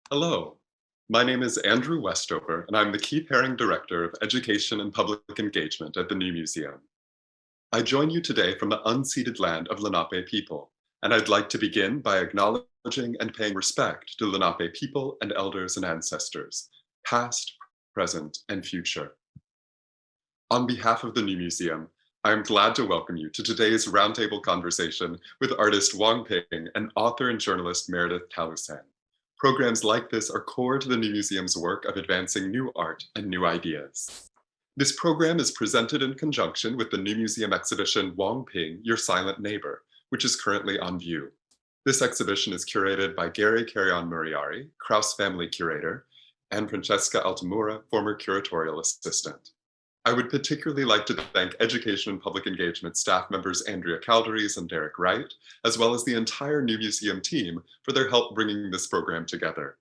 Hello, my name is Andrew Westover, and I'm the Keith Haring Director of Education and Public Engagement at the New Museum. I join you today from the unceded land of Lenape people, and I'd like to begin by acknowledging and paying respect to Lenape people and elders and ancestors, past, present, and future. On behalf of the New Museum, I am glad to welcome you to today's roundtable conversation with artist Wong Ping and author and journalist Meredith Talusan. Programs like this are core to the New Museum's work of advancing new art and new ideas. This program is presented in conjunction with the New Museum exhibition Wong Ping, Your Silent Neighbor, which is currently on view. This exhibition is curated by Gary Carrion Muriari, Krauss Family Curator, and Francesca Altamura, former curatorial assistant. I would particularly like to thank Education and Public Engagement staff members Andrea Calderes and Derek Wright, as well as the entire New Museum team for their help bringing this program together.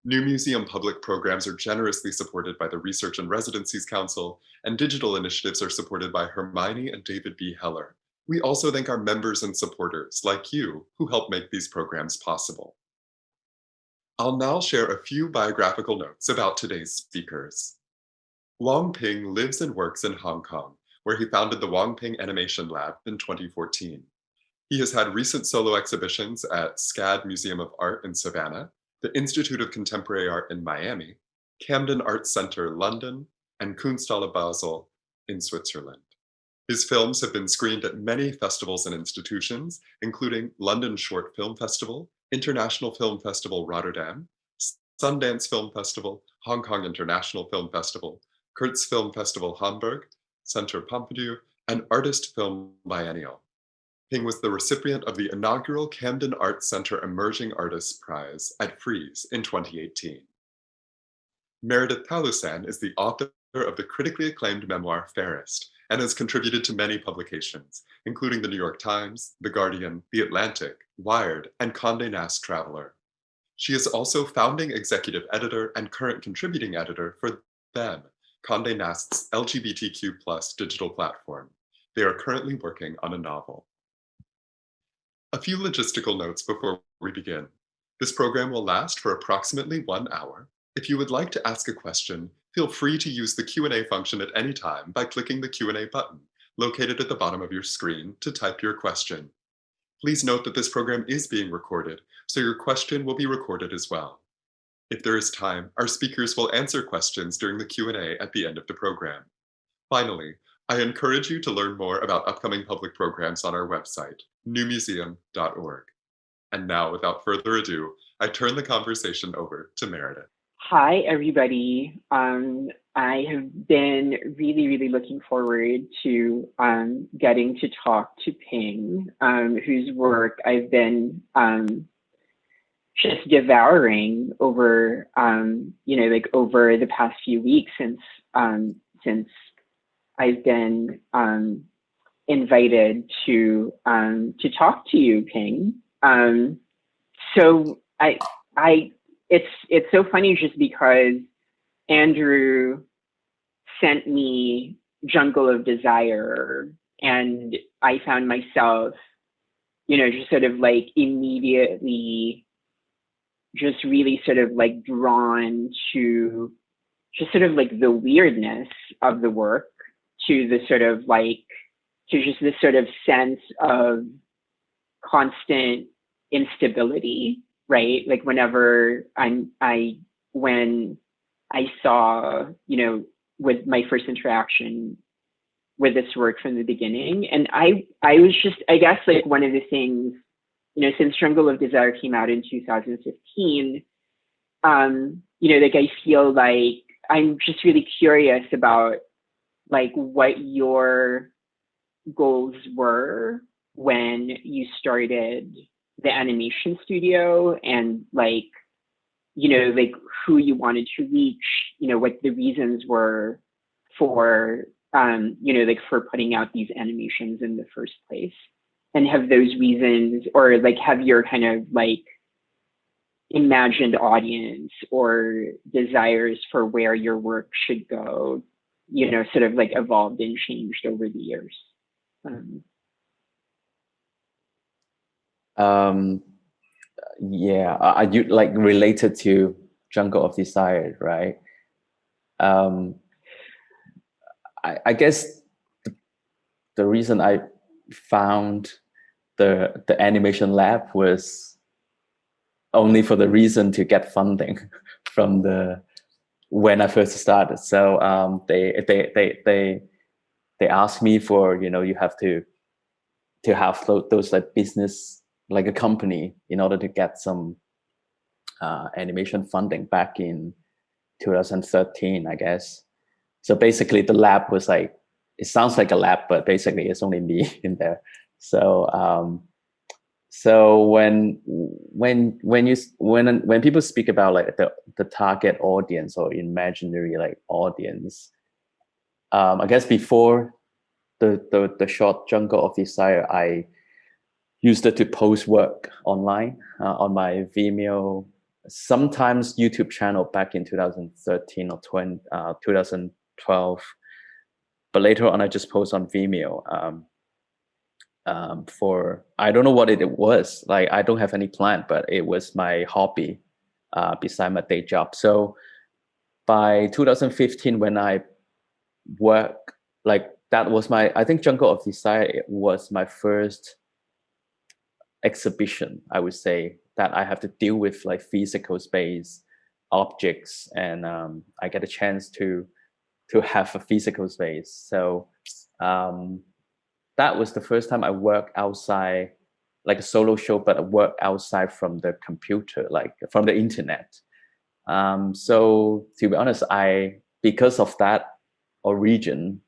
New Museum public programs are generously supported by the Research and Residencies Council, and digital initiatives are supported by Hermione and David B. Heller. We also thank our members and supporters, like you, who help make these programs possible. I'll now share a few biographical notes about today's speakers. Wong Ping lives and works in Hong Kong, where he founded the Wong Ping Animation Lab in 2014. He has had recent solo exhibitions at SCAD Museum of Art in Savannah, the Institute of Contemporary Art in Miami, Camden Arts Centre, London, and Kunsthalle Basel in Switzerland. His films have been screened at many festivals and institutions, including London Short Film Festival, International Film Festival Rotterdam, Sundance Film Festival, Hong Kong International Film Festival, Kurtz Film Festival Hamburg, Centre Pompidou, and Artist Film Biennial. Ping was the recipient of the inaugural Camden Arts Centre Emerging Artists Prize at Frieze in 2018. Meredith Talusan is the author of the critically acclaimed memoir Fairest and has contributed to many publications, including the New York Times, The Guardian, The Atlantic, Wired, and Condé Nast Traveler. She is also founding executive editor and current contributing editor for Them, Condé Nast's LGBTQ+ digital platform. They are currently working on a novel. A few logistical notes before we begin. This program will last for approximately 1 hour. If you would like to ask a question, feel free to use the Q&A function at any time by clicking the Q&A button located at the bottom of your screen to type your question. Please note that this program is being recorded, so your question will be recorded as well. If there is time, our speakers will answer questions during the Q&A at the end of the program. Finally, I encourage you to learn more about upcoming public programs on our website, newmuseum.org. And now, without further ado, I turn the conversation over to Meredith. Hi, everybody. I have been really looking forward to getting to talk to Ping, whose work I've been just devouring over, over the past few weeks since I've been invited to talk to you, Ping. So it's so funny just because Andrew sent me Jungle of Desire, and I found myself, just sort of like immediately just really sort of like drawn to just sort of like the weirdness of the work, to the sort of like, to just this sort of sense of constant instability, right? Like whenever when I saw, with my first interaction with this work from the beginning. And I was just, I guess like one of the things, since Jungle of Desire came out in 2015, like I feel like I'm just really curious about like what your goals were when you started the animation studio, and like, like who you wanted to reach, what the reasons were for, like for putting out these animations in the first place. And have those reasons, or like have your kind of like imagined audience or desires for where your work should go, sort of like evolved and changed over the years? Yeah, I do like related to Jungle of Desire, right? Um, I guess the reason I found the animation lab was only for the reason to get funding from the when I first started. So they asked me for, you have to have those like business, like a company, in order to get some animation funding back in 2013, I guess. So basically the lab was like, it sounds like a lab, but basically it's only me in there. So so when people speak about like the target audience or imaginary like audience, I guess before the short Jungle of Desire, I used it to post work online on my Vimeo, sometimes YouTube channel back in 2013 or 2012. But later on, I just post on Vimeo for, I don't know what it was. Like, I don't have any plan, but it was my hobby beside my day job. So by 2015, when I work, like that was I think Jungle of Desire was my first exhibition, I would say, that I have to deal with like physical space, objects, and I get a chance to have a physical space. So that was the first time I worked outside, like a solo show, but I work outside from the computer, like from the internet. So to be honest, because of that origin,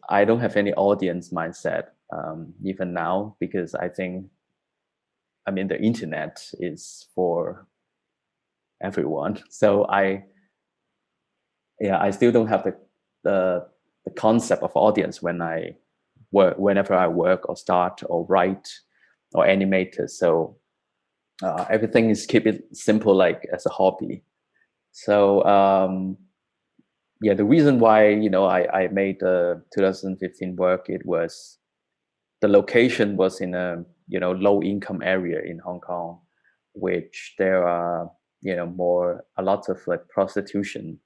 I don't have any audience mindset even now, because I mean, the internet is for everyone. So I still don't have the concept of audience whenever I work or start or write or animate it. So everything is keep it simple, like as a hobby. So the reason why I made the 2015 work, it was the location was in a low income area in Hong Kong, which there are a lot of like prostitution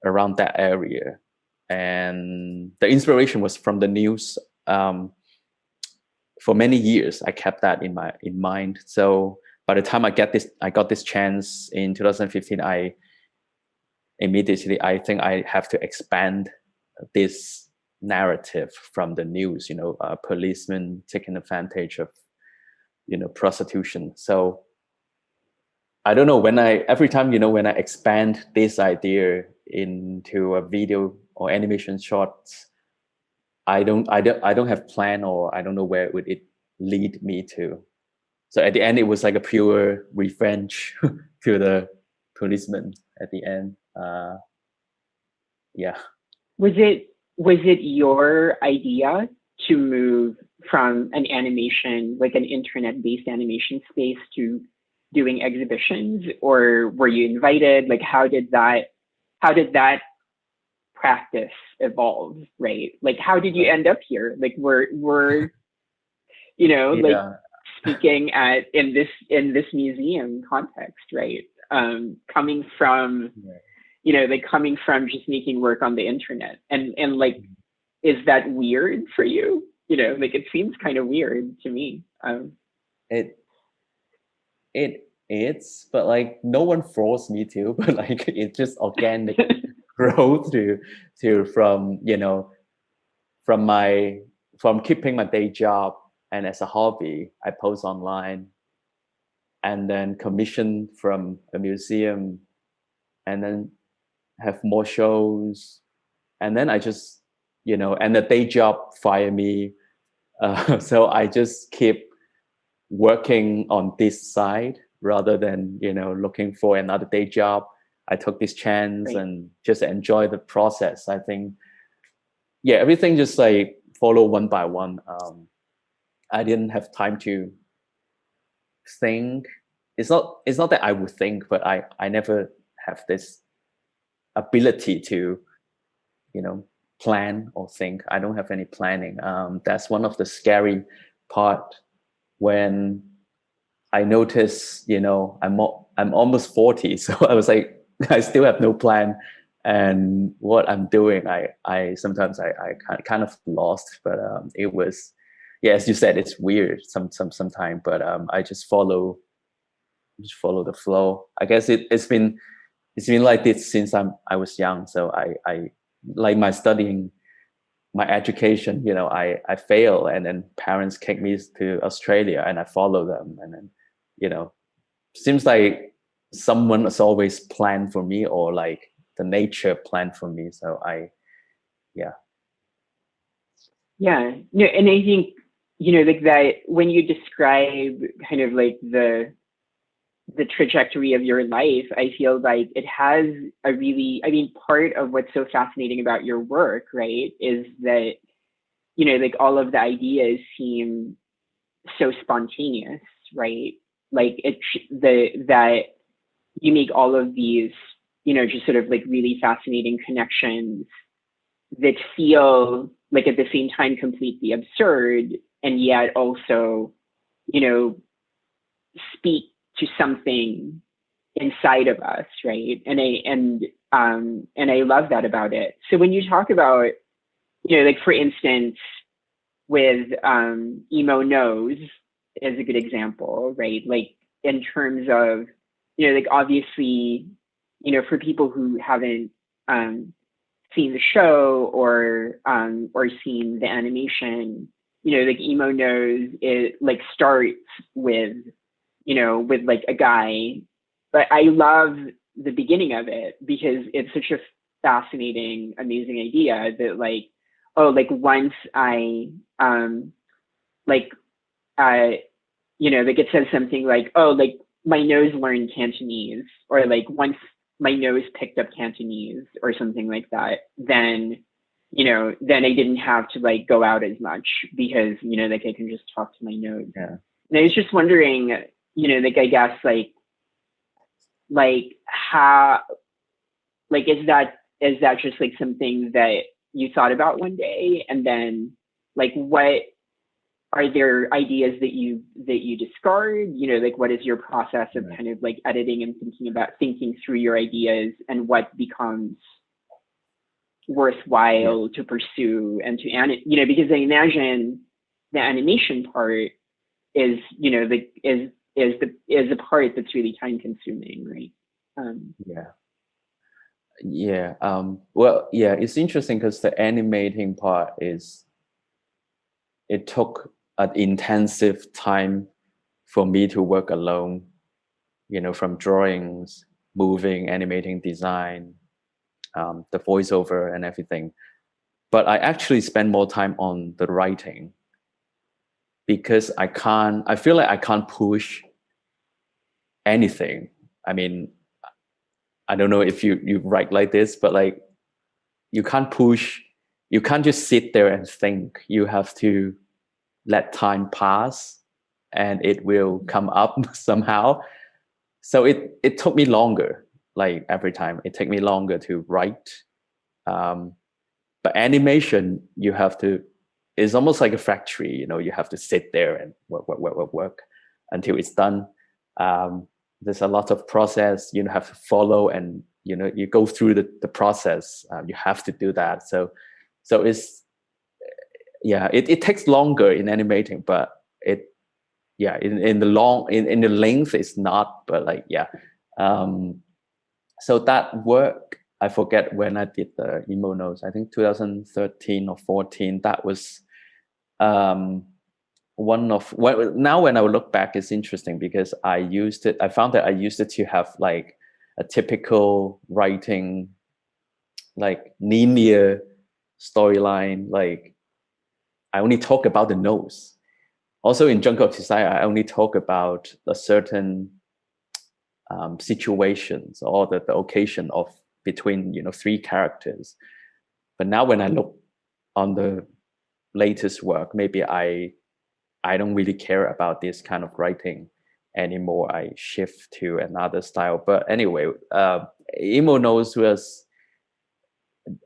around that area, and the inspiration was from the news. For many years, I kept that in mind. So by the time I got this chance in 2015, I think I have to expand this narrative from the news, policemen taking advantage of, prostitution. So I don't know, every time, when I expand this idea into a video or animation shorts, I don't have plan, or I don't know where would it lead me to. So at the end, it was like a pure revenge to the policeman at the end. Yeah. Was it your idea to move from an animation, like an internet-based animation space, to doing exhibitions, or were you invited? Like, how did that practice evolve, right? Like, how did you end up here? Like, we're like speaking in this museum context, right? Coming from coming from just making work on the internet, and like, is that weird for you? Like, it seems kind of weird to me. It is, but like no one forced me to, but like it just organic growth from keeping my day job, and as a hobby, I post online, and then commission from a museum, and then have more shows, and then I just and the day job fire me, so I just keep working on this side rather than looking for another day job. I took this chance and just enjoy the process. I think everything just like follow one by one. I didn't have time to think. It's not that I would think, but I never have this ability to plan or think. I don't have any planning. That's one of the scary part, when I notice I'm I'm almost 40, so I was like, I still have no plan, and what I'm doing, I sometimes I kind of lost, but it was, yeah, as you said, it's weird sometime, but I just follow the flow. I guess it's been like this since I was young. So I like my studying, my education, you know, I fail, and then parents kick me to Australia, and I follow them, and then, you know, seems like someone has always planned for me, or like the nature planned for me. So yeah. Yeah. No, and I think, you know, like that when you describe kind of like the trajectory of your life, I feel like it has a really, I mean, part of what's so fascinating about your work, right, is that, you know, like all of the ideas seem so spontaneous, right? Like that you make all of these, you know, just sort of like really fascinating connections that feel like at the same time completely absurd, and yet also, you know, speak to something inside of us, right? And I love that about it. So when you talk about, you know, like for instance, with emo nose is a good example, right? Like in terms of, you know, like obviously, you know, for people who haven't seen the show or seen the animation, you know, like emo nose, it like starts with, you know, with like a guy, but I love the beginning of it because it's such a fascinating, amazing idea that like, oh, like once I like you know, like it says something like, oh, like my nose learned Cantonese, or like once my nose picked up Cantonese or something like that, then, you know, then I didn't have to like go out as much because, you know, like I can just talk to my nose. Yeah. And I was just wondering, you know, like I guess like how, like is that just like something that you thought about one day, and then like what are there ideas that you discard, you know, like what is your process of kind of like editing and thinking through your ideas, and what becomes worthwhile to pursue and to you know, because I imagine the animation part is, you know, is the part that's really time consuming, right? Well, yeah, it's interesting because the animating part it took an intensive time for me to work alone, you know, from drawings, moving, animating, design, the voiceover and everything. But I actually spend more time on the writing because I feel like I can't push anything. I mean, I don't know if you write like this, but like you can't just sit there and think. You have to let time pass and it will come up somehow. So it took me longer, like every time it took me longer to write. But animation, you have to, it's almost like a factory, you know, you have to sit there and work until it's done. There's a lot of process you have to follow, and you know, you go through the process. You have to do that. So it's, yeah, it takes longer in animating, but in the length it's not, but like, yeah. So that work, I forget when I did the emo nose, I think 2013 or 14. That was one of, well, now when I look back, it's interesting because I found that I used it to have like a typical writing, like linear storyline. Like I only talk about the nose. Also in Jungle of Desire, I only talk about a certain situations or the occasion of between, you know, three characters. But now when I look on the latest work, maybe I don't really care about this kind of writing anymore. I shift to another style. But anyway, Emo Nose was,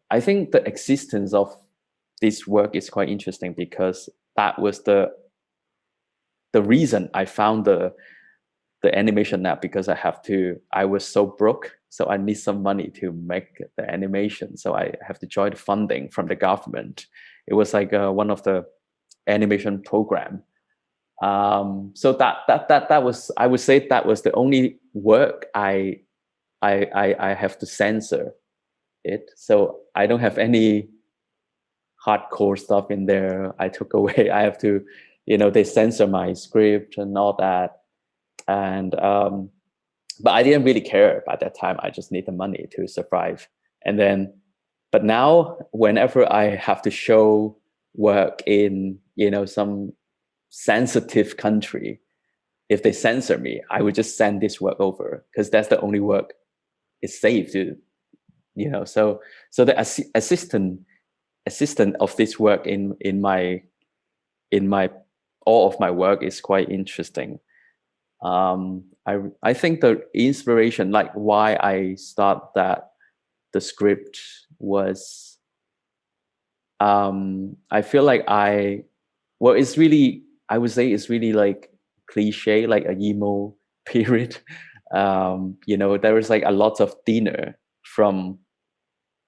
I think the existence of this work is quite interesting because that was the reason I found the the animation app because I was so broke, so I need some money to make the animation. So I have to join the funding from the government. It was like one of the animation program. So that was, I would say that was the only work I have to censor it. So I don't have any hardcore stuff in there. I took away. I have to, they censor my script and all that. And but I didn't really care at that time. I just need the money to survive. And then, but now whenever I have to show work in some sensitive country, if they censor me, I would just send this work over because that's the only work is safe to, So the assistant of this work in my all of my work is quite interesting. I think the inspiration, like why I start the script was, I feel like it's really, I would say it's really like cliche, like a emo period. There was like a lot of dinner from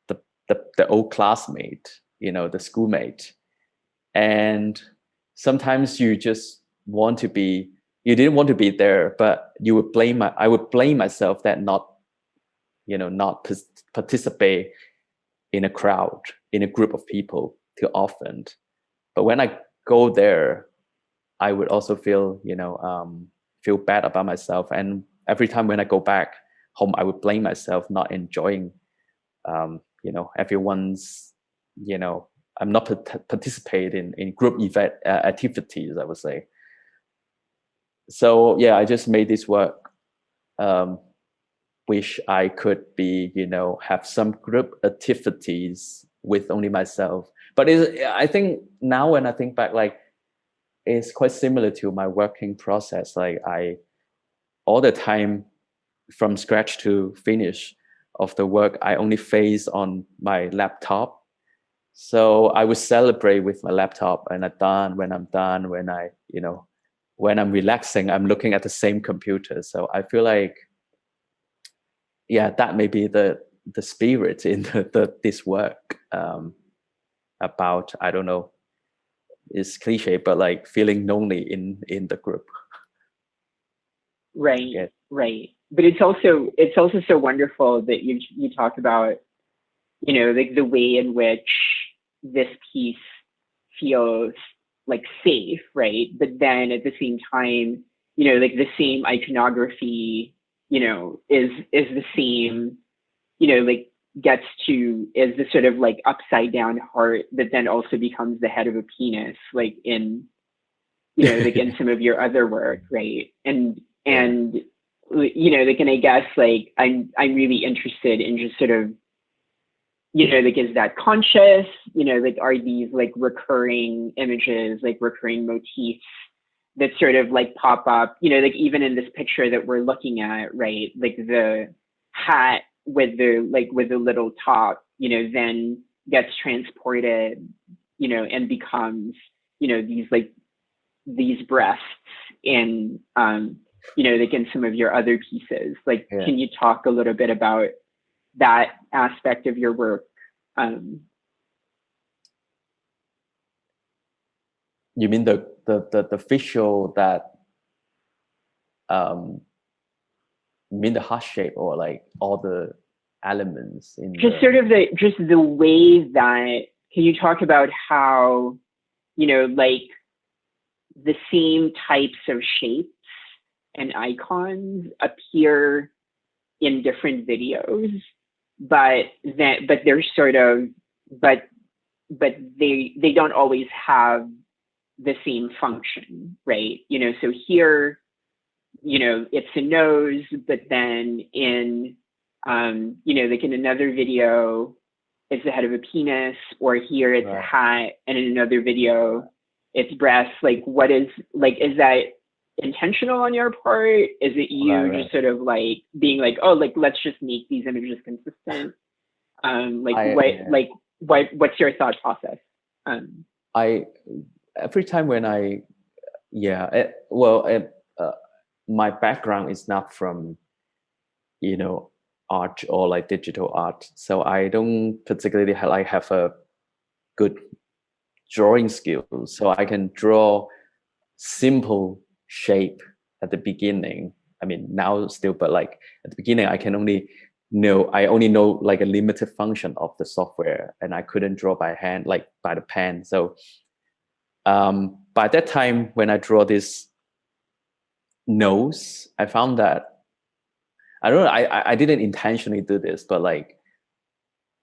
the old classmate, the schoolmate. And sometimes you just want to be, you didn't want to be there, but I would blame myself that not participate in a crowd, in a group of people too often. But when I go there, I would also feel bad about myself. And every time when I go back home, I would blame myself not enjoying, everyone's, I'm not participating in group event activities, I would say. So yeah, I just made this work. Wish I could be, have some group activities with only myself. But I think now when I think back, like it's quite similar to my working process. Like all the time from scratch to finish of the work, I only face on my laptop. So I would celebrate with my laptop and when I'm done, when I'm relaxing, I'm looking at the same computer. So I feel like, yeah, that may be the spirit in this work, about, I don't know, it's cliche, but like feeling lonely in the group. Right, yeah. Right. But it's also so wonderful that you talk about, like the way in which this piece feels like safe, right? But then at the same time, like the same iconography, is the same, like is the sort of like upside down heart that then also becomes the head of a penis, like in, like in some of your other work, right? And like, and I guess like I'm really interested in just sort of, like, is that conscious, like, are these like recurring images, like recurring motifs that sort of like pop up, like even in this picture that we're looking at, right? Like the hat with the little top, then gets transported, and becomes, these breasts in, like in some of your other pieces. Like, yeah. Can you talk a little bit about that aspect of your work? You mean the visual that, you mean the heart shape, or like all the elements in just sort of the way that, can you talk about how, like the same types of shapes and icons appear in different videos, but they're sort of, but they don't always have the same function, right? So here, it's a nose, but then in, like in another video, it's the head of a penis, or here it's right. A hat, and in another video, it's breasts. Like, what is, like, is that intentional on your part? Is it you just sort of like being like, oh, like, let's just make these images consistent? What's your thought process? Every time when my background is not from, art or like digital art. So I don't particularly have a good drawing skills. So I can draw simple shape at the beginning. I mean, now still, but like at the beginning, I only know like a limited function of the software, and I couldn't draw by hand, like by the pen. So by that time, when I draw this nose, I found that, I don't know, I didn't intentionally do this, but like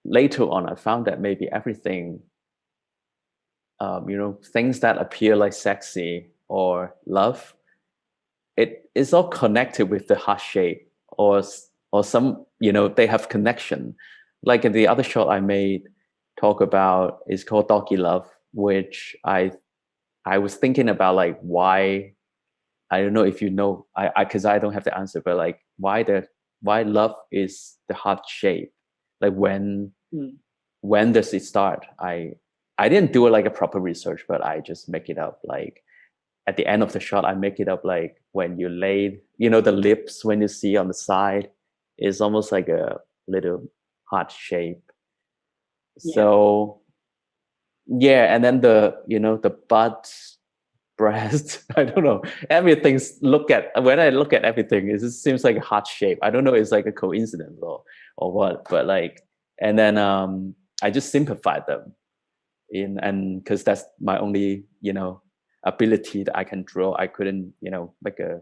later on, I found that maybe everything, things that appear like sexy or love, it is all connected with the heart shape, or some, they have connection. Like in the other shot I made, talk about, is called Doggy Love, which I was thinking about, like, why, I don't know if you know, because I don't have the answer, but like why love is the heart shape, like when does it start? I didn't do it like a proper research, but I just make it up. Like at the end of the shot, I make it up, like when you lay, the lips, when you see on the side, is almost like a little heart shape. Yeah. So yeah, and then the butt, breast, I don't know, everything's, when I look at everything, it just seems like a heart shape. I don't know, it's like a coincidence or what, but like, and then I just simplified them and because that's my only ability that I can draw. I couldn't make a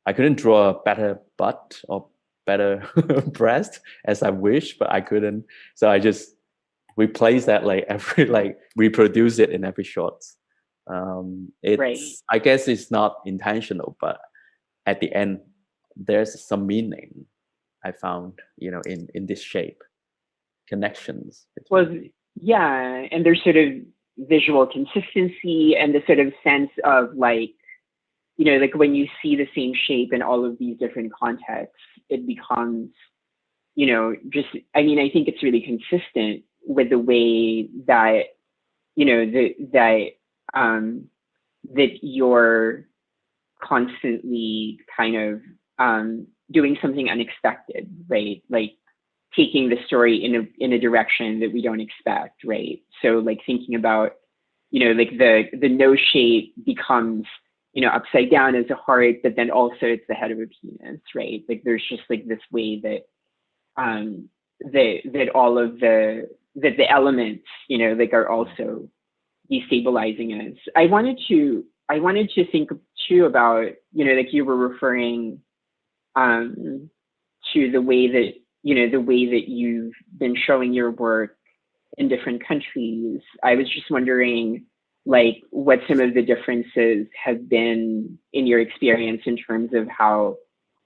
I couldn't draw a better butt or better breast as I wish, but I couldn't. So I just replace that, like reproduce it in every shot. It's Right. I guess it's not intentional, but at the end there's some meaning I found in this shape, connections Well, between. yeah, and there's sort of visual consistency and the sort of sense of like, like when you see the same shape in all of these different contexts, it becomes, just, I mean, I think it's really consistent with the way that, that you're constantly kind of doing something unexpected, right? Like taking the story in a direction that we don't expect, right? So like thinking about, like the nose shape becomes, upside down as a heart, but then also it's the head of a penis, right? Like there's just like this way that that all of the elements, like are also destabilizing us. I wanted to think too about, like you were referring to the way that the way that you've been showing your work in different countries. I was just wondering, like, what some of the differences have been in your experience in terms of how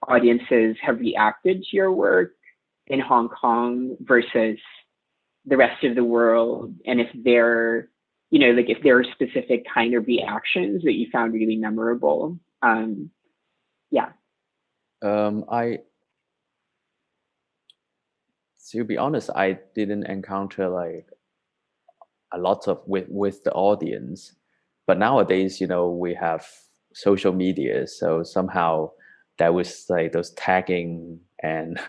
audiences have reacted to your work in Hong Kong versus the rest of the world, and if there, like if there are specific kind of reactions that you found really memorable. Yeah. I To be honest, I didn't encounter like a lot of with the audience, but nowadays we have social media, so somehow that was like those tagging and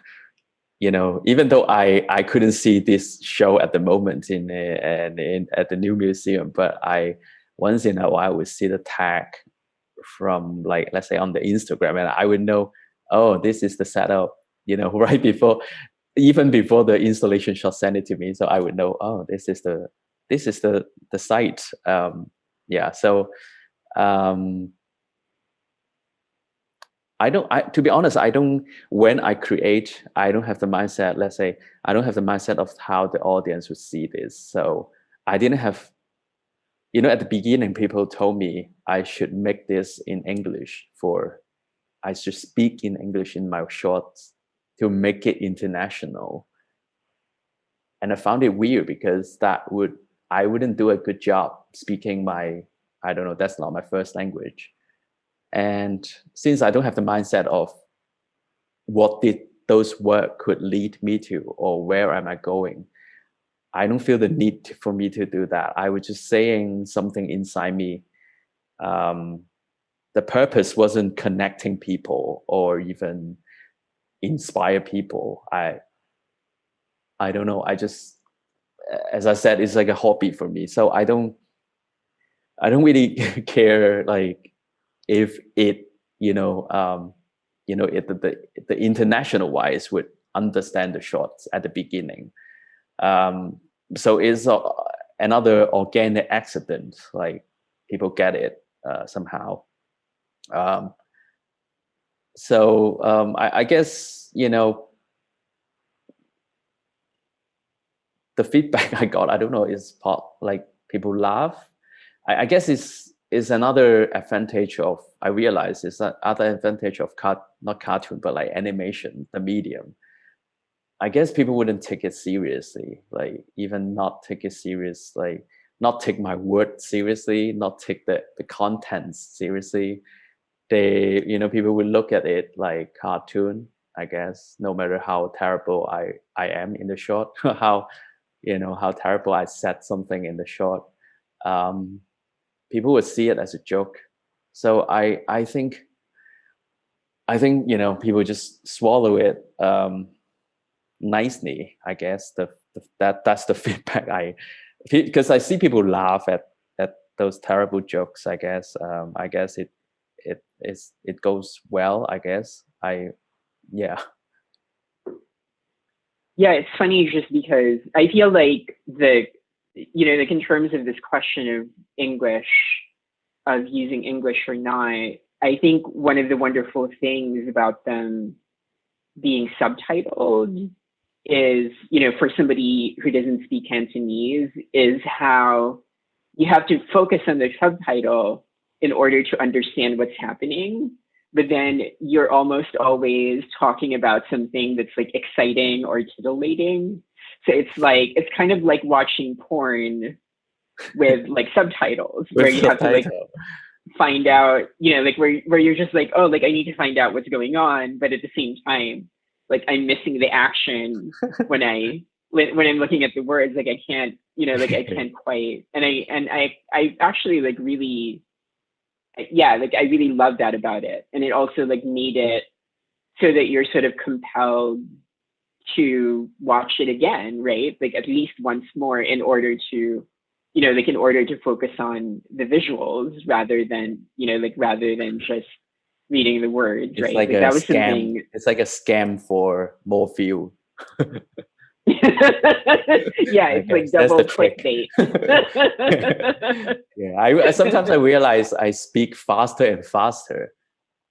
even though I couldn't see this show at the moment at the new museum, but I once in a while would see the tag from, like, let's say on the Instagram, and I would know, oh, this is the setup, right before, even before the installation shot send it to me, so I would know, oh, this is the site. Yeah, so to be honest, when I create, I don't have the mindset, let's say, I don't have the mindset of how the audience would see this. So I didn't have, at the beginning, people told me I should make this in English, I should speak in English in my shorts to make it international. And I found it weird because I wouldn't do a good job speaking I don't know, that's not my first language. And since I don't have the mindset of what did those words could lead me to, or where am I going, I don't feel the need for me to do that. I was just saying something inside me that the purpose wasn't connecting people or even inspire people. I don't know. I just, as I said, it's like a hobby for me. So I don't really care like if it, if the international wise would understand the shorts at the beginning. So it's another organic accident. Like people get it somehow. I guess, the feedback I got, I don't know, is like people laugh. I guess is another advantage of, I realize is another advantage of not cartoon, but like animation, the medium. I guess people wouldn't take it seriously, like even not take it serious, like not take my word seriously, not take the contents seriously. They, people will look at it like cartoon, I guess, no matter how terrible I am in the short, how terrible I said something in the short. People would see it as a joke. So I think people just swallow it nicely, I guess. That's the feedback because I see people laugh at those terrible jokes. I guess it goes well, I guess. Yeah, it's funny just because I feel like like in terms of this question of English, of using English or not, I think one of the wonderful things about them being subtitled is, for somebody who doesn't speak Cantonese, is how you have to focus on the subtitle in order to understand what's happening. But then you're almost always talking about something that's like exciting or titillating. So it's kind of like watching porn with like subtitles, where you have to like find out, like where you're just like, oh, like I need to find out what's going on, but at the same time, like I'm missing the action when I'm looking at the words. Like I can't, like I can't quite. And I actually like really, like I really love that about it. And it also like made it so that you're sort of compelled to watch it again, right? Like at least once more, in order to, like in order to focus on the visuals rather than just reading the words, it's right? like a that was scam. something. It's like a scam for more view. Yeah, it's like double clickbait. Yeah, I sometimes I realize I speak faster and faster,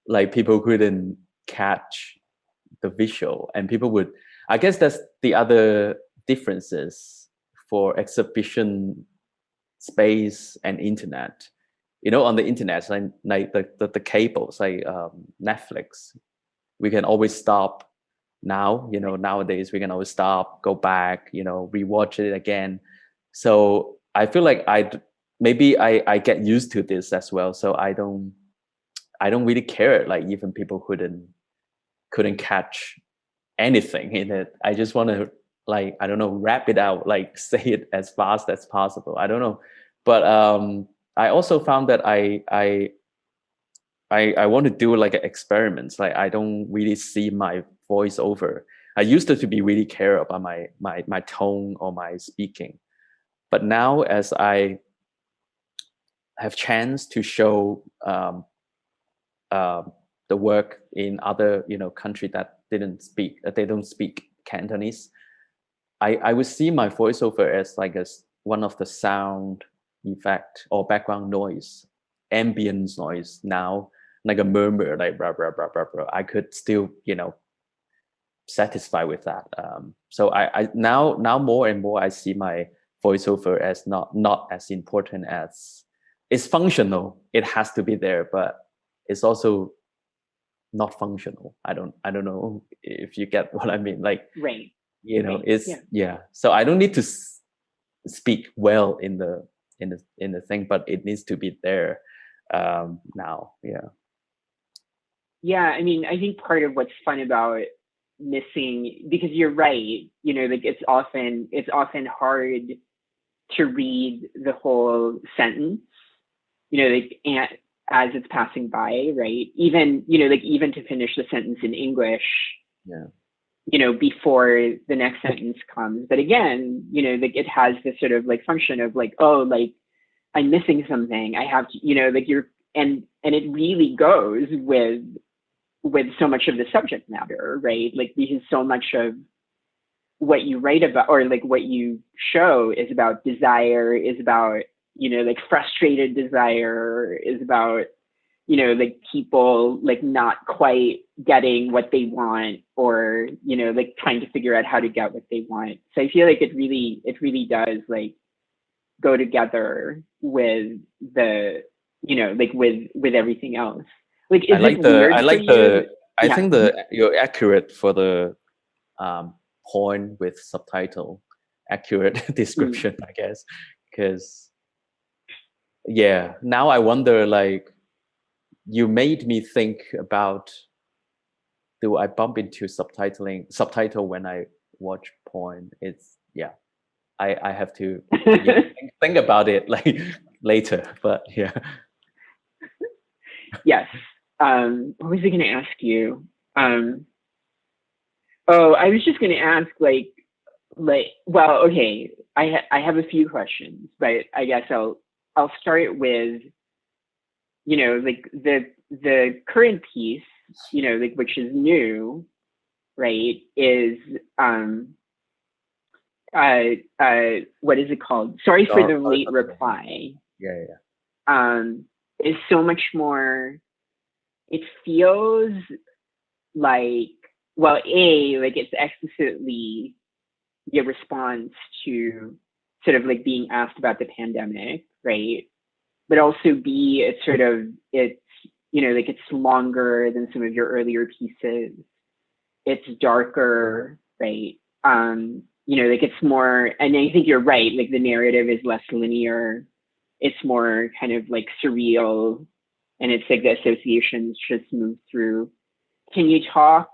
like people couldn't catch the visual, and people would. I guess that's the other differences for exhibition space and internet. On the internet, like the cables, like Netflix, we can always stop. Now, nowadays we can always stop, go back, rewatch it again. So I feel like I get used to this as well. So I don't really care. Like even people couldn't catch anything in it. I just want to, like, I don't know, wrap it out, like say it as fast as possible. I don't know, but I also found that I want to do like experiments. Like I don't really see my voiceover. I used to be really care about my tone or my speaking, but now as I have chance to show the work in other country that they don't speak Cantonese, I would see my voiceover as like one of the sound effect or background noise, ambient noise now, like a murmur, like blah blah blah blah blah. I could still satisfy with that. So I now more and more I see my voiceover as not as important as it's functional. It has to be there, but it's also not functional. I don't know if you get what I mean. Like right. It's So I don't need to speak well in the thing, but it needs to be there now. Yeah, I mean, I think part of what's fun about missing, because you're right, like it's often hard to read the whole sentence, like, and as it's passing by, right? Even, like even to finish the sentence in English, Yeah. Before the next sentence comes. But again, like it has this sort of like function of like, oh, like I'm missing something. I have to, like and it really goes with so much of the subject matter, right? Like because so much of what you write about or like what you show is about desire, is about, like frustrated desire, is about, like people like not quite getting what they want or, like trying to figure out how to get what they want. So I feel like it really does like go together with the, like with everything else. Like, is it weird for you? I think you're accurate for the point with subtitle, accurate description, I guess. Because yeah, now I wonder, like, you made me think about, do I bump into subtitle when I watch porn? It's I have to think about it like later, but yeah. Yes. What was I going to ask you? Oh, I was just going to ask like, well, okay. I have a few questions, but I guess I'll start with, like the current piece, like which is new, right? Is what is it called? Sorry for the late reply. Yeah. Is so much more. It feels like, well, like it's explicitly your response to sort of like being asked about the pandemic, right? But also B, it's sort of, it's, like it's longer than some of your earlier pieces. It's darker, right? Like it's more, and I think you're right, like the narrative is less linear. It's more kind of like surreal, and it's like the associations just move through. Can you talk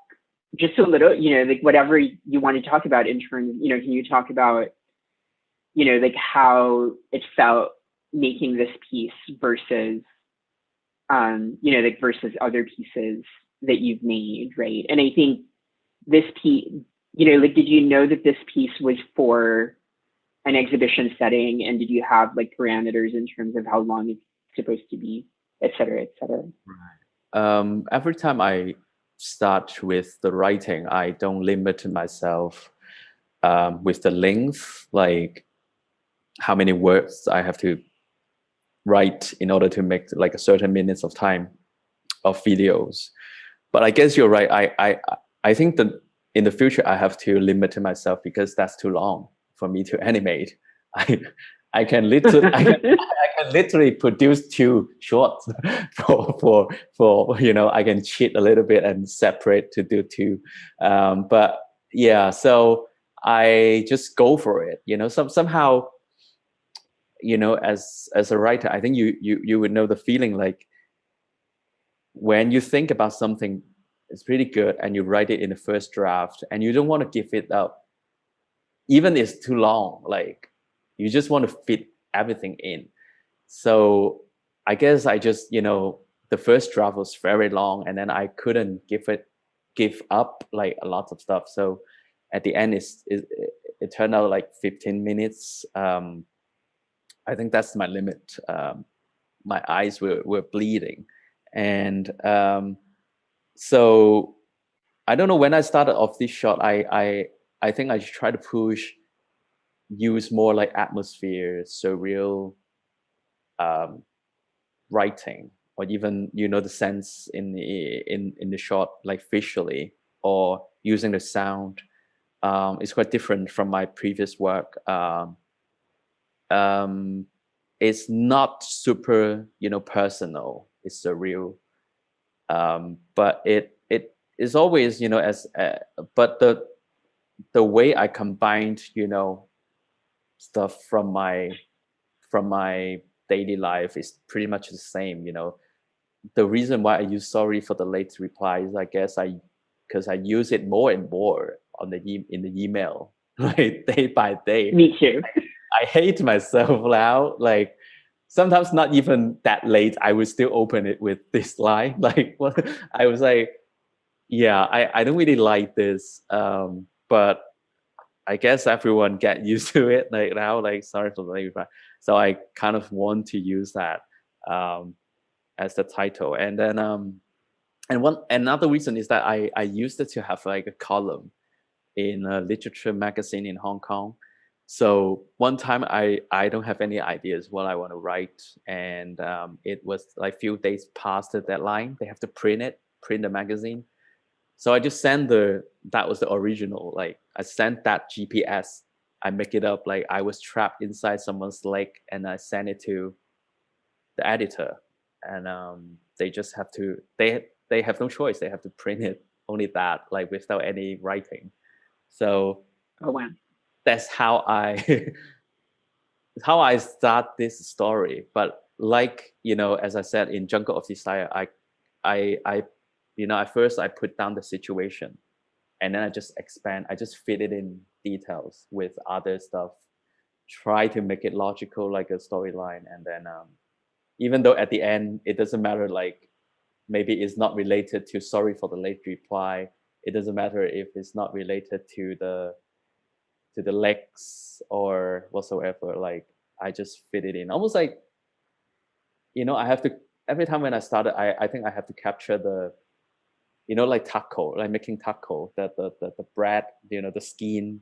just a little, like whatever you want to talk about in terms, can you talk about, like how it felt making this piece versus, like versus other pieces that you've made, right? And I think this piece, like, did you know that this piece was for an exhibition setting, and did you have like parameters in terms of how long it's supposed to be, et cetera, et cetera? Right. Every time I start with the writing, I don't limit myself with the length, like how many words I have to write in order to make like a certain minutes of time of videos. But I guess you're right. I think that in the future I have to limit myself because that's too long for me to animate. I can literally produce 2 shorts for I can cheat a little bit and separate to do 2. But yeah, so I just go for it. Somehow, as a writer, I think you would know the feeling, like when you think about something, it's pretty good, and you write it in the first draft, and you don't want to give it up, even if it's too long. Like you just want to fit everything in. So I guess I just the first draft was very long, and then I couldn't give up like a lot of stuff. So at the end, it turned out like 15 minutes. I think that's my limit. My eyes were bleeding, and so I don't know, when I started off this shot, I think I should try to use more like atmosphere, surreal writing, or even the sense in the shot, like visually, or using the sound. It's quite different from my previous work. It's not super personal. It's surreal, but it is always as but the way I combined stuff from my daily life is pretty much the same. The reason why I use sorry for the late replies, I guess because I use it more and more in the email, like day by day. Me too. I hate myself now, like sometimes not even that late, I would still open it with this line. Like, what I was like, yeah, I don't really like this, but I guess everyone get used to it like now. Like, sorry for the late reply. So I kind of want to use that as the title, and then and another reason is that I used it to have like a column in a literature magazine in Hong Kong. So one time I don't have any ideas what I want to write, and it was like few days past the deadline. They have to print the magazine. So I just sent that was the original. Like, I sent that GPS. I make it up like I was trapped inside someone's leg, and I sent it to the editor, and they just have to they have no choice. They have to print it, only that, like without any writing. So Oh wow. that's how I how I start this story. But like, as I said, in Jungle of Desire, I at first I put down the situation, and then I just expand. I just fit it in details with other stuff, try to make it logical, like a storyline, and then even though at the end it doesn't matter, like maybe it's not related to sorry for the late reply. It doesn't matter if it's not related to the legs or whatsoever. Like, I just fit it in, almost like, I have to, every time when I started, I think I have to capture the, like taco, like making taco, that the bread, the skin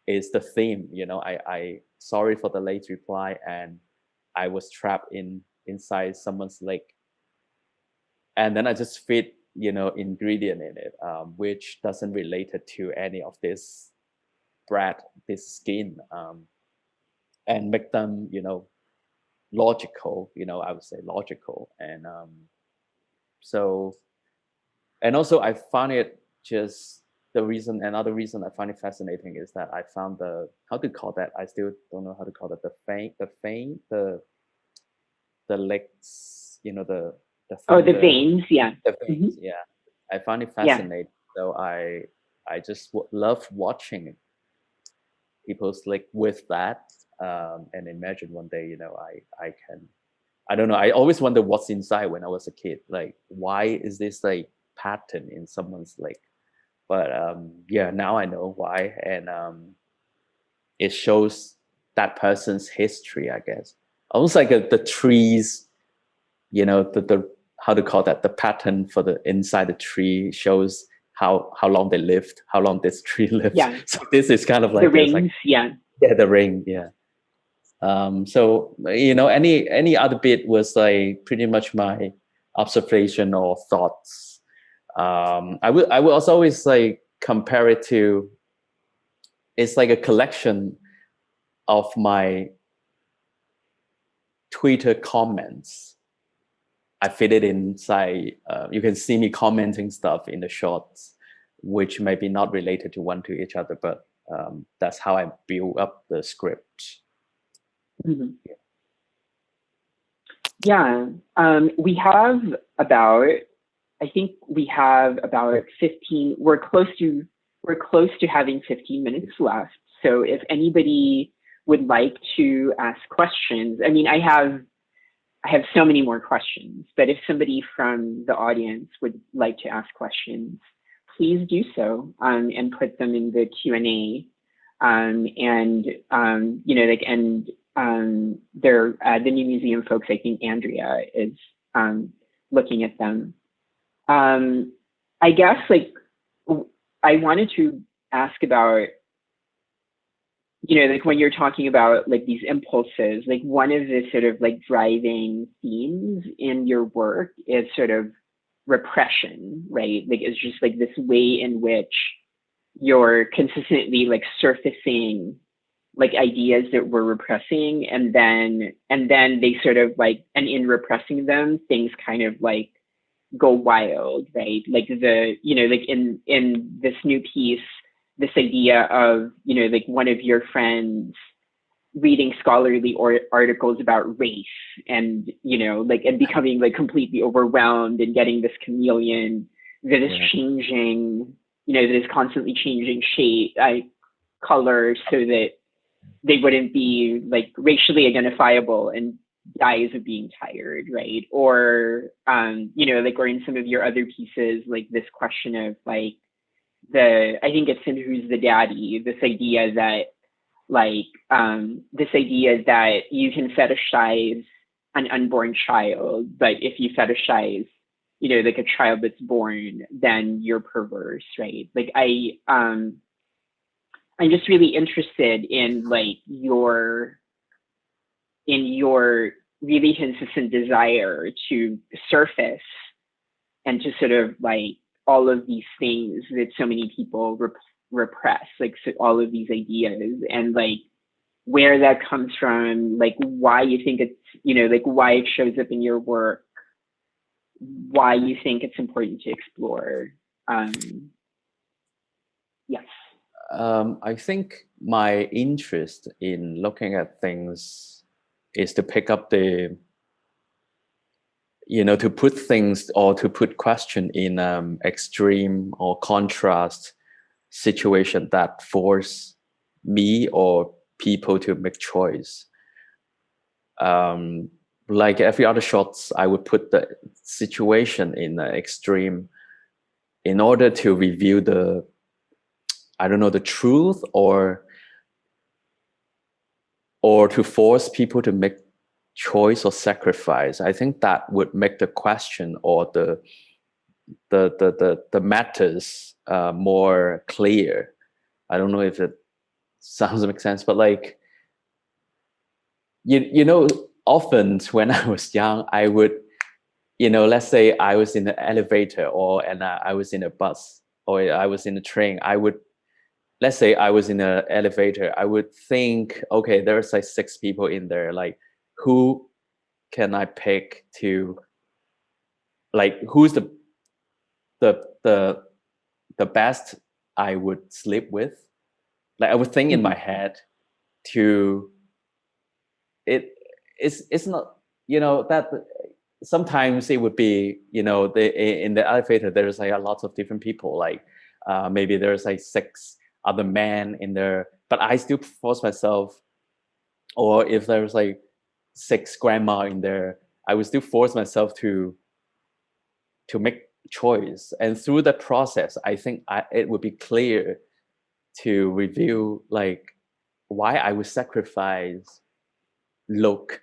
is the theme. I sorry for the late reply, and I was trapped inside someone's leg, and then I just fit ingredient in it, which doesn't relate it to any of this bread, this skin, and make them logical. I would say logical. And so, and also I found it just another reason I find it fascinating is that I found how to call that, I still don't know how to call it, the legs, the the veins, yeah. the veins, yeah. I found it fascinating. So I just love watching people's like with that, and imagine one day, I can, I don't know, I always wonder what's inside when I was a kid. Like, why is this like pattern in someone's leg? But yeah, now I know why, and it shows that person's history, I guess. Almost like the trees, the how to call that, the pattern for the inside the tree shows how long they lived, how long this tree lives. Yeah. So this is kind of like the rings, like, yeah. Yeah, the ring, yeah. So any other bit was like pretty much my observation or thoughts. I will also always like compare it to, it's like a collection of my Twitter comments. I fit it inside. You can see me commenting stuff in the shorts, which may be not related to one to each other, but that's how I build up the script. Mm-hmm. Yeah. We have about, I think we have about 15, we're close to having 15 minutes left. So if anybody would like to ask questions, I mean, I have so many more questions, but if somebody from the audience would like to ask questions, please do so, and put them in the Q&A. They're the New Museum folks, I think Andrea is looking at them. I guess like I wanted to ask about, like when you're talking about like these impulses, like one of the sort of like driving themes in your work is sort of repression, right? Like it's just like this way in which you're consistently like surfacing like ideas that we're repressing, and then they sort of like, and in repressing them, things kind of like go wild, right? Like like in this new piece, this idea of, like one of your friends reading scholarly articles about race, and, like, and becoming like completely overwhelmed and getting this chameleon that is changing, that is constantly changing shape, color, so that they wouldn't be like racially identifiable, and dies of being tired, right? Or you know, like, or in some of your other pieces, like this question of like I think it's in Who's the Daddy, this idea that like this idea that you can fetishize an unborn child, but if you fetishize, you know, like a child that's born, then you're perverse, right? Like I'm just really interested in like your really consistent desire to surface and to sort of like all of these things that so many people repress, like so all of these ideas, and like where that comes from, like why you think it's, you know, like why it shows up in your work, why you think it's important to explore. Yes. I think my interest in looking at things is to pick up the, you know, to put things or to put question in extreme or contrast situation that force me or people to make choice. Like every other shots, I would put the situation in the extreme in order to reveal the, I don't know, the truth, or to force people to make choice or sacrifice. I think that would make the question or the matters more clear. I don't know if it sounds make sense, but like you know, often when I was young, I would, you know, let's say I was in an elevator and I was in a bus or I was in a train. I would, let's say I was in an elevator, I would think, okay, there's like 6 people in there. Like, who can I pick to, like, who's the best I would sleep with? Like, I would think in my head to it's not, you know, that sometimes it would be, you know, in the elevator there's like a lot of different people, like maybe there's like 6 other men in there, but I still force myself, or if there's like 6 grandma in there, I would still force myself to make choice. And through that process, I think it would be clear to reveal like why I would sacrifice look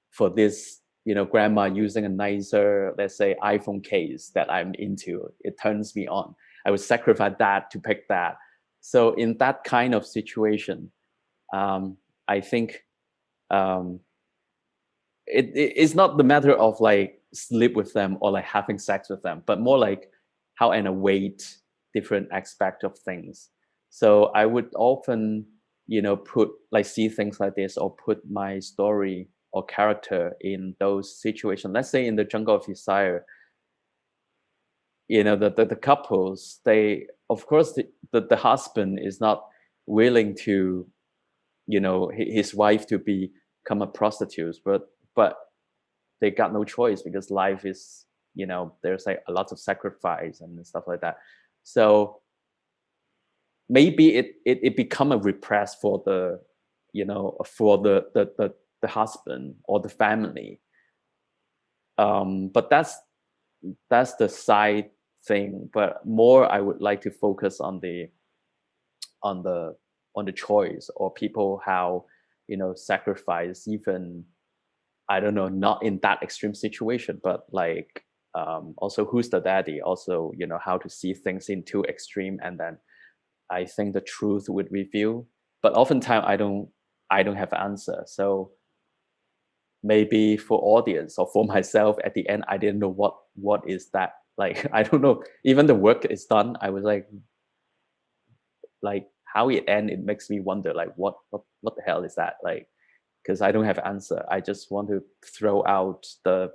for this, you know, grandma using a nicer, let's say, iPhone case that I'm into. It turns me on. I would sacrifice that to pick that. So in that kind of situation, I think it's not the matter of like sleep with them or like having sex with them, but more like how and await different aspects of things. So I would often, you know, put like see things like this or put my story or character in those situations. Let's say in the Jungle of Desire, you know, the couples, they, of course, the husband is not willing to, you know, his wife to become a prostitute, but they got no choice because life is, you know, there's like a lot of sacrifice and stuff like that. So maybe it become a repress for the, you know, for the husband or the family. But that's the side thing. But more, I would like to focus on the choice, or people how, you know, sacrifice, even, I don't know, not in that extreme situation, but like also Who's the Daddy, also, you know, how to see things in too extreme, and then I think the truth would reveal. But oftentimes I don't have answer. So maybe for audience or for myself at the end, I didn't know what is that. Like, I don't know. Even the work is done, I was like how it end, it makes me wonder like what the hell is that, like, because I don't have answer. I just want to throw out the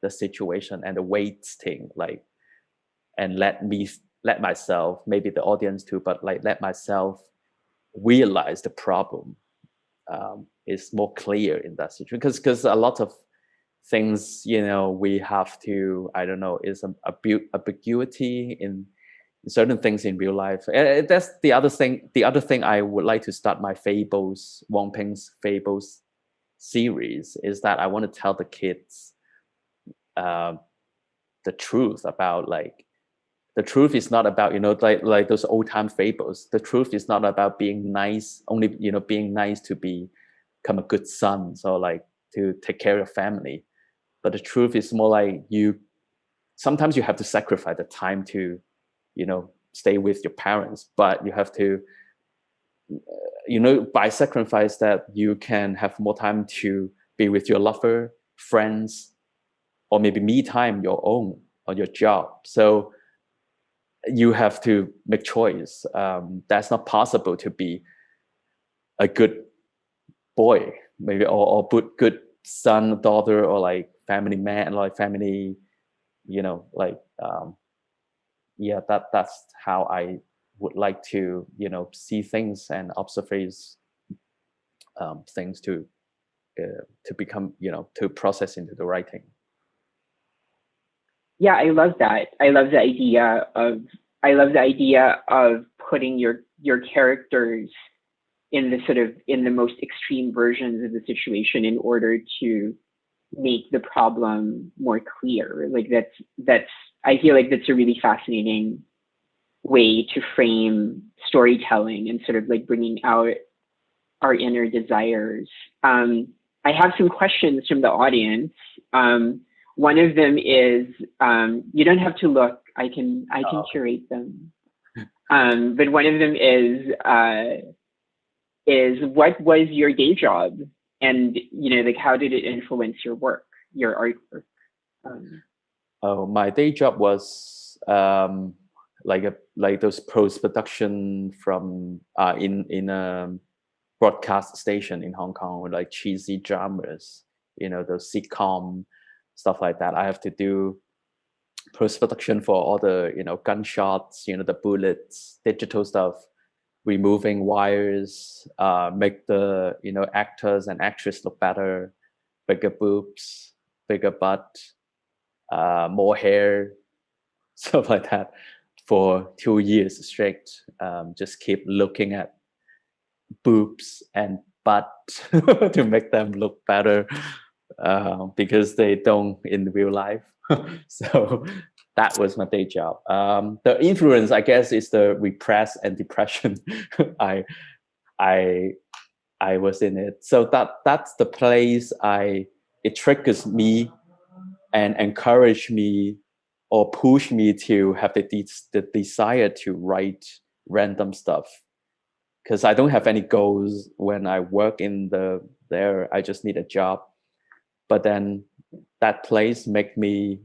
situation and the weight thing, like, and let myself, maybe the audience too, but like let myself realize the problem is more clear in that situation. Because a lot of things, you know, we have to, I don't know, is ambiguity in certain things in real life. That's the other thing. The other thing I would like to start my fables, Wong Ping's fables, series is that I want to tell the kids the truth about, like, the truth is not about, like those old time fables. The truth is not about being nice, only, being nice to become a good son, so like to take care of family. But the truth is more like sometimes you have to sacrifice the time to, stay with your parents, but you have to, by sacrifice that, you can have more time to be with your lover, friends, or maybe me time, your own, or your job. So you have to make choice. That's not possible to be a good boy, maybe, or good son, daughter, or like family man, like family, like, yeah, that's how I would like to, see things and observe things to become, to process into the writing. Yeah, I love that. I love the idea of putting your characters in the most extreme versions of the situation in order to make the problem more clear. Like that's I feel like that's a really fascinating way to frame storytelling and sort of like bringing out our inner desires. I have some questions from the audience. One of them is, you don't have to look, I can curate them. But one of them is what was your day job? And, like, how did it influence your work, your artwork? My day job was like those post-production from in a broadcast station in Hong Kong, like cheesy dramas, those sitcom stuff like that. I have to do post-production for all the, gunshots, the bullets, digital stuff, removing wires, make the, actors and actresses look better, bigger boobs, bigger butt, more hair, stuff like that, for 2 years straight. Just keep looking at boobs and butt to make them look better, because they don't in real life. So that was my day job. The influence, I guess, is the repress and depression. I was in it. So that's the place it triggers me and encourage me or push me to have the desire to write random stuff. Because I don't have any goals when I work in there. I just need a job. But then that place made me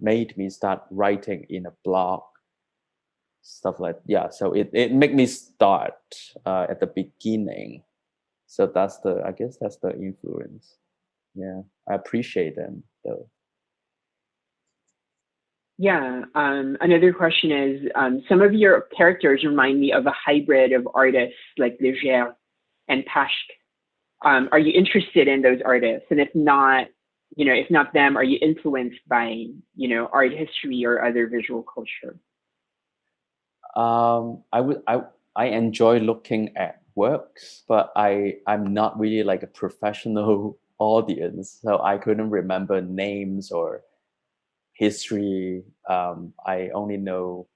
start writing in a blog, stuff like, yeah. So it made me start at the beginning. So I guess that's the influence. Yeah, I appreciate them though. Yeah. Another question is, some of your characters remind me of a hybrid of artists like Leger and Pashk. Are you interested in those artists? And if not them, are you influenced by, art history or other visual culture? I enjoy looking at works, but I'm not really like a professional audience, so I couldn't remember names or history. I only know,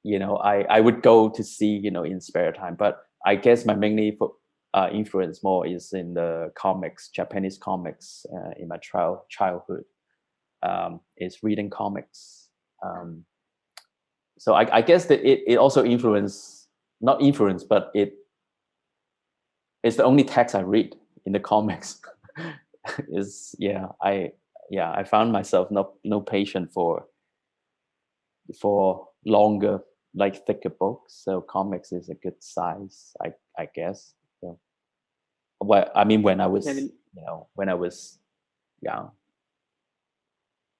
I would go to see, in spare time, but I guess my mainly influence more is in the comics, Japanese comics, in my childhood. Is reading comics. So I guess that it also not influence, but it's the only text I read in the comics. I found myself no patience for longer, like thicker books. So comics is a good size, I guess. So, well, I mean, when I was young.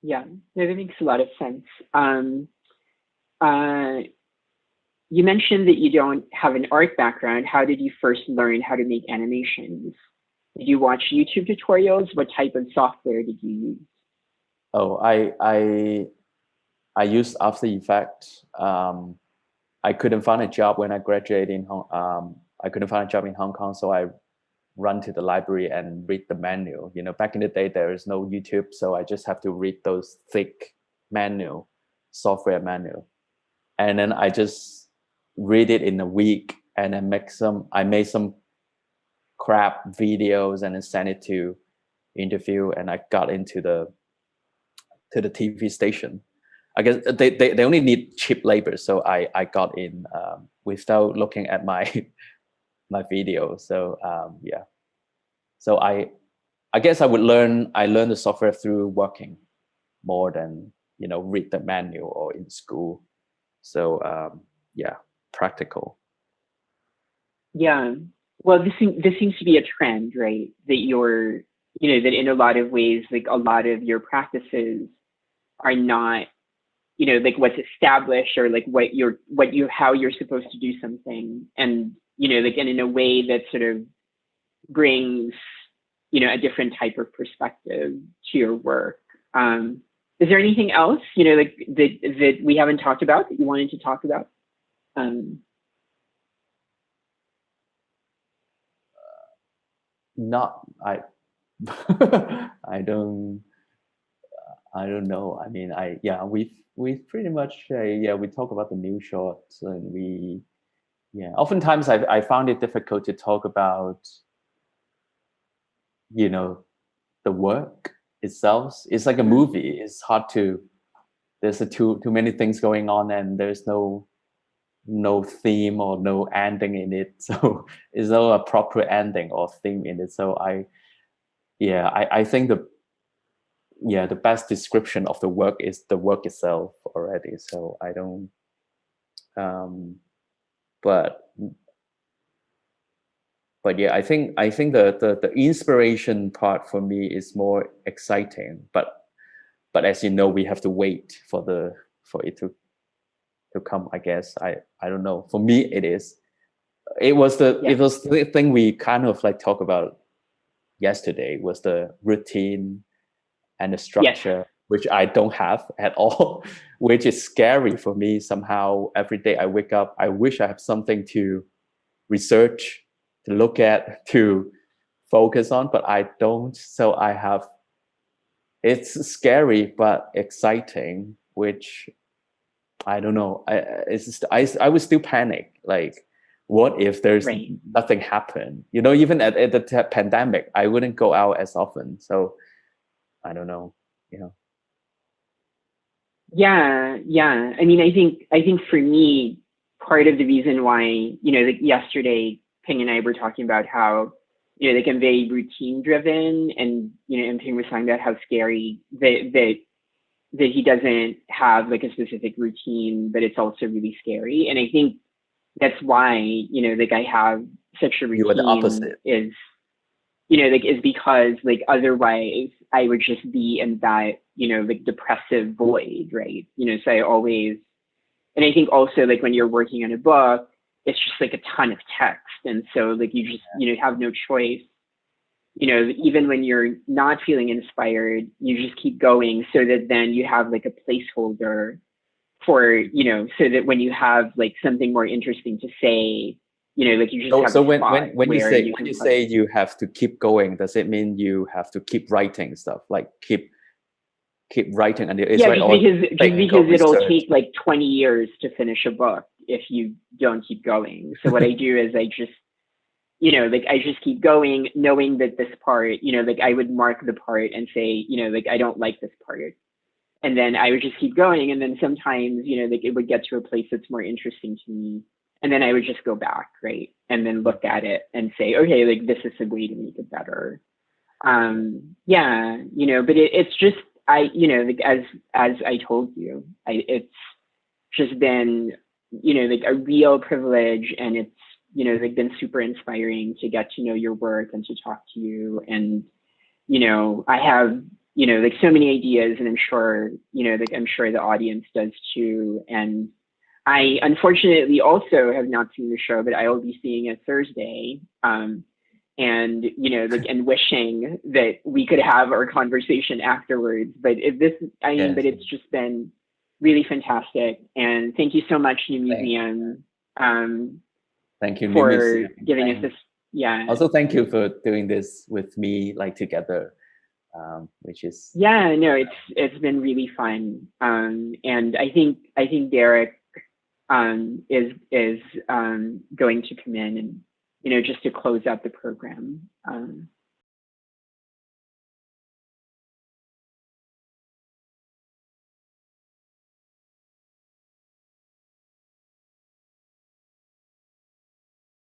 Yeah, that makes a lot of sense. You mentioned that you don't have an art background. How did you first learn how to make animations? Did you watch YouTube tutorials? What type of software did you use? Oh, I used After Effects. I couldn't find a job when I graduated I couldn't find a job in Hong Kong, so I run to the library and read the manual. Back in the day, there is no YouTube, so I just have to read those thick software manual, and then I just read it in a week, and then I made some crap videos and then sent it to interview, and I got into the TV station. I guess they only need cheap labor, so I got in without looking at my my video. So yeah, so I guess I learned the software through working more than read the manual or in school. So yeah, practical. Yeah. Well, this seems to be a trend, right? That that in a lot of ways, like a lot of your practices are not, like what's established or like how you're supposed to do something. And, like, and in a way that sort of brings, a different type of perspective to your work. Is there anything else, like that we haven't talked about that you wanted to talk about? Not I I don't know. I mean, we pretty much we talk about the new shorts, and oftentimes I found it difficult to talk about the work itself. It's like a movie. It's hard to, there's too many things going on, and there's no theme or no ending in it. So there's no a proper ending or theme in it. So I think the best description of the work is the work itself already. So I don't but yeah, I think the inspiration part for me is more exciting, but as you know, we have to wait for it to come, I guess. I don't know. For me, it was the thing we kind of like talk about yesterday, was the routine and the structure, which I don't have at all, which is scary for me. Somehow every day I wake up, I wish I have something to research, to look at, to focus on, but I don't. So it's scary but exciting, which I don't know. I would still panic. Like, what if there's nothing happen? Even at the pandemic, I wouldn't go out as often. So I don't know. Yeah. I mean, I think for me, part of the reason why, like yesterday, Ping and I were talking about how, like I'm very routine driven, and, and Ping was talking about how scary that he doesn't have like a specific routine, but it's also really scary. And I think that's why, like I have such a routine. You are the opposite. Is because like otherwise I would just be in that, like depressive void, right? So I always, and I think also like when you're working on a book, it's just like a ton of text. And so like you just, have no choice, even when you're not feeling inspired, you just keep going, so that then you have like a placeholder for, so that when you have like something more interesting to say, like you just have. So when you say you have to keep going, does it mean you have to keep writing stuff, like keep writing? And it's because it'll take like 20 years to finish a book if you don't keep going. So what I do is I just, like I just keep going, knowing that this part, like I would mark the part and say, like I don't like this part. And then I would just keep going. And then sometimes, like it would get to a place that's more interesting to me. And then I would just go back, right? And then look at it and say, okay, like this is a way to make it better. But it's just, like as I told you, it's just been, like a real privilege, and it's, like been super inspiring to get to know your work and to talk to you. And, I have, like so many ideas, and I'm sure, like I'm sure the audience does too. And I unfortunately also have not seen the show, but I will be seeing it Thursday. And, like, and wishing that we could have our conversation afterwards. But but it's just been really fantastic. And thank you so much, New Museum. Thank you for giving us this. Yeah. Also, thank you for doing this with me, like together, which is yeah. No, it's been really fun, and I think Derek is going to come in and just to close out the program.